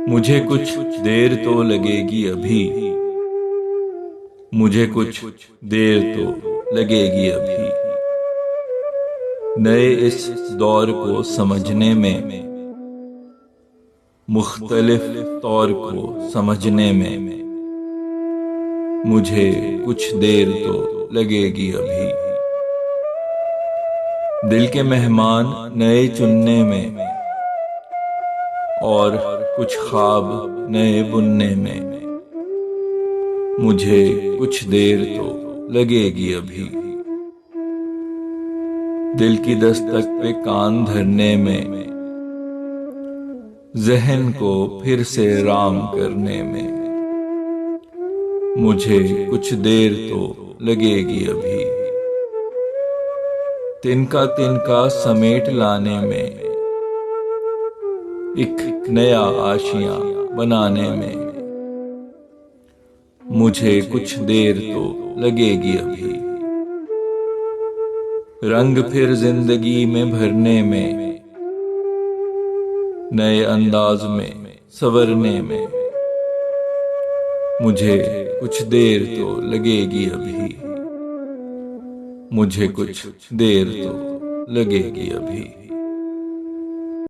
मुझे कुछ देर तो लगेगी अभी, मुझे कुछ देर तो लगेगी अभी, नए इस दौर को समझने में, मुख्तलिफ तौर को समझने में, मुझे कुछ देर तो लगेगी अभी। दिल के मेहमान नए चुनने में और कुछ ख्वाब नए बुनने में, मुझे कुछ देर तो लगेगी अभी। दिल की दस्तक पे कान धरने में, जहन को फिर से राम करने में, मुझे कुछ देर तो लगेगी अभी। तिनका तिनका समेट लाने में, एक नया आशियां बनाने में, मुझे कुछ देर तो लगेगी अभी। रंग फिर जिंदगी में भरने में, नए अंदाज में संवरने में, मुझे कुछ देर तो लगेगी अभी। मुझे कुछ देर तो लगेगी अभी।